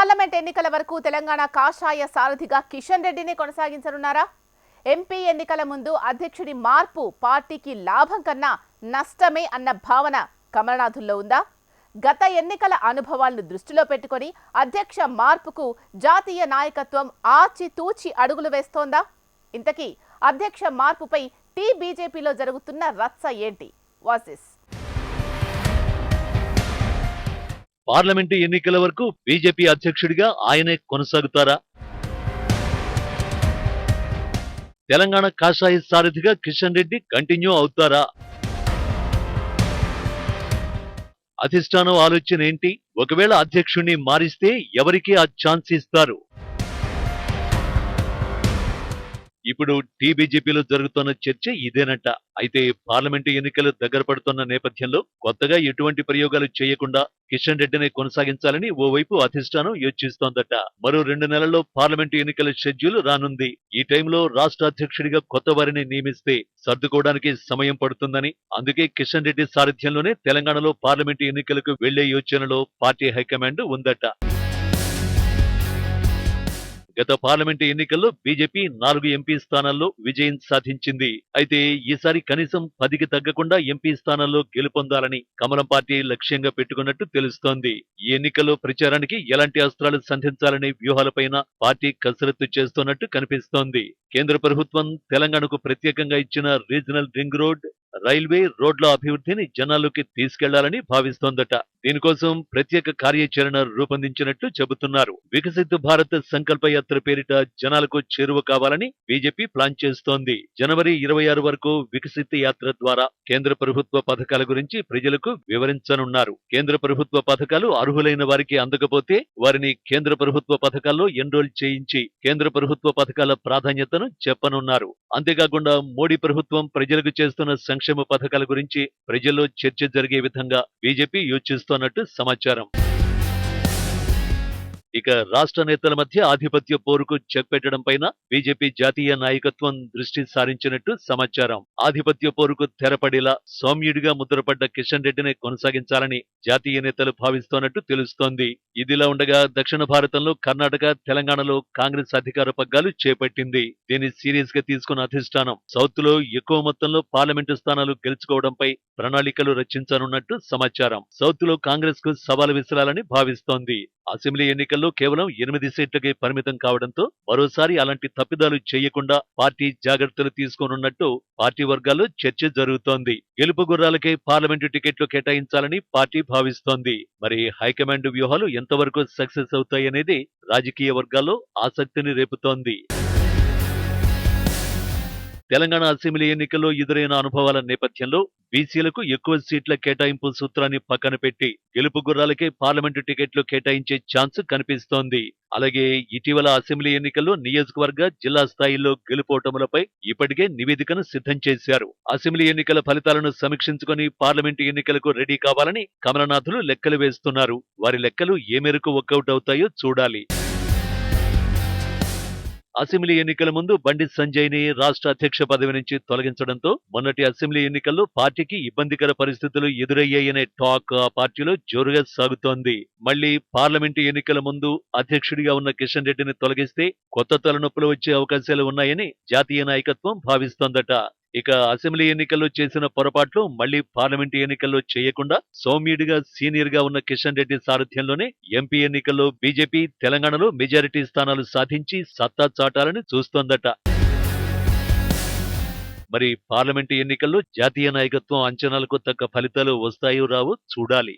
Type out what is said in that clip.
Parliament ఎన్నికల వరకు తెలంగాణ కాషాయ సారథిగా కిషన్ రెడ్డిని కొనసాగించనున్నారా? ఎంపీ ఎన్నికల ముందు అధ్యక్షుడి మార్పు పార్టీకి లాభం కన్నా నష్టమే అన్న భావన కమలనాథుల్లో ఉందా? గత ఎన్నికల అనుభవాలను దృష్టిలో పెట్టుకొని అధ్యక్ష మార్పుకు జాతీయ నాయకత్వం ఆచితూచి అడుగులు వేస్తోందా? ఇంతకీ అధ్యక్ష మార్పుపై బీజేపీలో జరుగుతున్న రచ్చ ఏంటి? Watch this. పార్లమెంటు ఎన్నికల వరకు బీజేపీ అధ్యక్షుడిగా ఆయనే కొనసాగుతారా? తెలంగాణ కాషాయ సారథిగా కిషన్ రెడ్డి కంటిన్యూ అవుతారా? అధిష్టానం ఆలోచన ఏంటి? ఒకవేళ అధ్యక్షుడిని మారిస్తే ఎవరికి ఆ ఛాన్స్ ఇస్తారు? ఇప్పుడు బీజేపీలో జరుగుతున్న చర్చ ఇదేనట. అయితే పార్లమెంటు ఎన్నికలు దగ్గర పడుతున్న నేపథ్యంలో కొత్తగా ఎటువంటి ప్రయోగాలు చేయకుండా కిషన్ రెడ్డిని కొనసాగించాలని ఓవైపు అధిష్టానం యోచిస్తోందట. మరో 2 నెలల్లో పార్లమెంటు ఎన్నికల షెడ్యూల్ రానుంది. ఈ టైంలో రాష్ట్ర అధ్యక్షుడిగా కొత్త వారిని నియమిస్తే సర్దుకోవడానికి సమయం పడుతుందని, అందుకే కిషన్ రెడ్డి సారథ్యంలోనే తెలంగాణలో పార్లమెంటు ఎన్నికలకు వెళ్లే యోచనలో పార్టీ హైకమాండ్ ఉందట. గత పార్లమెంటు ఎన్నికల్లో బీజేపీ 4 ఎంపీ స్థానాల్లో విజయం సాధించింది. అయితే ఈసారి కనీసం 10కి తగ్గకుండా ఎంపీ స్థానాల్లో గెలుపొందాలని కమలం పార్టీ లక్ష్యంగా పెట్టుకున్నట్టు తెలుస్తోంది. ఈ ఎన్నికల్లో ప్రచారానికి ఎలాంటి అస్త్రాలు సంధించాలనే వ్యూహాలపైన పార్టీ కసరత్తు చేస్తున్నట్టు కనిపిస్తోంది. కేంద్ర ప్రభుత్వం తెలంగాణకు ప్రత్యేకంగా ఇచ్చిన రీజనల్ రింగ్ రోడ్, రైల్వే రోడ్ల అభివృద్ధిని జనాల్లోకి తీసుకెళ్లాలని భావిస్తోందట. దీనికోసం ప్రత్యేక కార్యాచరణ రూపొందించినట్టు చెబుతున్నారు. వికసిత్ భారత్ సంకల్ప యాత్ర పేరిట జనాలకు చేరువ కావాలని బీజేపీ ప్లాన్ చేస్తోంది. జనవరి 26 వరకు వికసిత్ యాత్ర ద్వారా కేంద్ర ప్రభుత్వ పథకాల గురించి ప్రజలకు వివరించనున్నారు. కేంద్ర ప్రభుత్వ పథకాలు అర్హులైన వారికి అందకపోతే వారిని కేంద్ర ప్రభుత్వ పథకాల్లో ఎన్రోల్ చేయించి కేంద్ర ప్రభుత్వ పథకాల ప్రాధాన్యతను చెప్పనున్నారు. అంతేకాకుండా మోడీ ప్రభుత్వం ప్రజలకు చేస్తున్న సంక్షేమ పథకాల గురించి ప్రజల్లో చర్చ జరిగే విధంగా బీజేపీ యోచిస్తోన్నట్టు సమాచారం. ఇక రాష్ట్ర నేతల మధ్య ఆధిపత్య పోరుకు చెక్ పెట్టడం పైన బీజేపీ జాతీయ నాయకత్వం దృష్టి సారించినట్టు సమాచారం. ఆధిపత్య పోరుకు తెరపడేలా సౌమ్యుడిగా ముద్రపడ్డ కిషన్ రెడ్డిని కొనసాగించాలని జాతీయ నేతలు భావిస్తోన్నట్టు తెలుస్తోంది. ఇదిలా ఉండగా దక్షిణ భారతంలో కర్ణాటక, తెలంగాణలో కాంగ్రెస్ అధికార పగ్గాలు చేపట్టింది. దీన్ని సీరియస్ గా తీసుకున్న అధిష్టానం సౌత్ లో ఎక్కువ మొత్తంలో పార్లమెంటు స్థానాలు గెలుచుకోవడంపై ప్రణాళికలు రచించనున్నట్టు సమాచారం. సౌత్ లో కాంగ్రెస్ కు సవాలు విసరాలని భావిస్తోంది. అసెంబ్లీ ఎన్నికల్లో కేవలం 8 సీట్లకే పరిమితం కావడంతో మరోసారి అలాంటి తప్పిదాలు చేయకుండా పార్టీ జాగ్రత్తలు తీసుకోనున్నట్టు పార్టీ వర్గాల్లో చర్చ జరుగుతోంది. గెలుపు గుర్రాలకే పార్లమెంటు టికెట్లు కేటాయించాలని పార్టీ భావిస్తోంది. మరి హైకమాండ్ వ్యూహాలు ఎంతవరకు సక్సెస్ అవుతాయనేది రాజకీయ వర్గాల్లో ఆసక్తిని రేపుతోంది. తెలంగాణ అసెంబ్లీ ఎన్నికల్లో ఎదురైన అనుభవాల నేపథ్యంలో బీసీలకు ఎక్కువ సీట్ల కేటాయింపు సూత్రాన్ని పక్కన పెట్టి గెలుపు గుర్రాలకే పార్లమెంటు టికెట్లు కేటాయించే ఛాన్స్ కనిపిస్తోంది. అలాగే ఇటీవల అసెంబ్లీ ఎన్నికల్లో నియోజకవర్గ, జిల్లా స్థాయిల్లో గెలుపోటములపై ఇప్పటికే నివేదికను సిద్ధం చేశారు. అసెంబ్లీ ఎన్నికల ఫలితాలను సమీక్షించుకొని పార్లమెంటు ఎన్నికలకు రెడీ కావాలని కమలనాథులు లెక్కలు వేస్తున్నారు. వారి లెక్కలు ఏ మేరకు వర్కౌట్ అవుతాయో చూడాలి. అసెంబ్లీ ఎన్నికల ముందు బండి సంజయ్ ని రాష్ట్ర అధ్యక్ష పదవి నుంచి తొలగించడంతో మొన్నటి అసెంబ్లీ ఎన్నికల్లో పార్టీకి ఇబ్బందికర పరిస్థితులు ఎదురయ్యాయనే టాక్ ఆ పార్టీలో జోరుగా సాగుతోంది. మళ్లీ పార్లమెంటు ఎన్నికల ముందు అధ్యక్షుడిగా ఉన్న కిషన్ రెడ్డిని తొలగిస్తే కొత్త తలనొప్పులు వచ్చే అవకాశాలు ఉన్నాయని జాతీయ నాయకత్వం భావిస్తోందట. ఇక అసెంబ్లీ ఎన్నికల్లో చేసిన పొరపాట్లు మళ్లీ పార్లమెంటు ఎన్నికల్లో చేయకుండా సౌమ్యుడిగా, సీనియర్ గా ఉన్న కిషన్ రెడ్డి సారథ్యంలోనే ఎంపీ ఎన్నికల్లో బీజేపీ తెలంగాణలో మెజారిటీ స్థానాలు సాధించి సత్తా చాటాలని చూస్తోందట. మరి పార్లమెంటు ఎన్నికల్లో జాతీయ నాయకత్వం అంచనాలకు తగ్గ ఫలితాలు వస్తాయో రావో చూడాలి.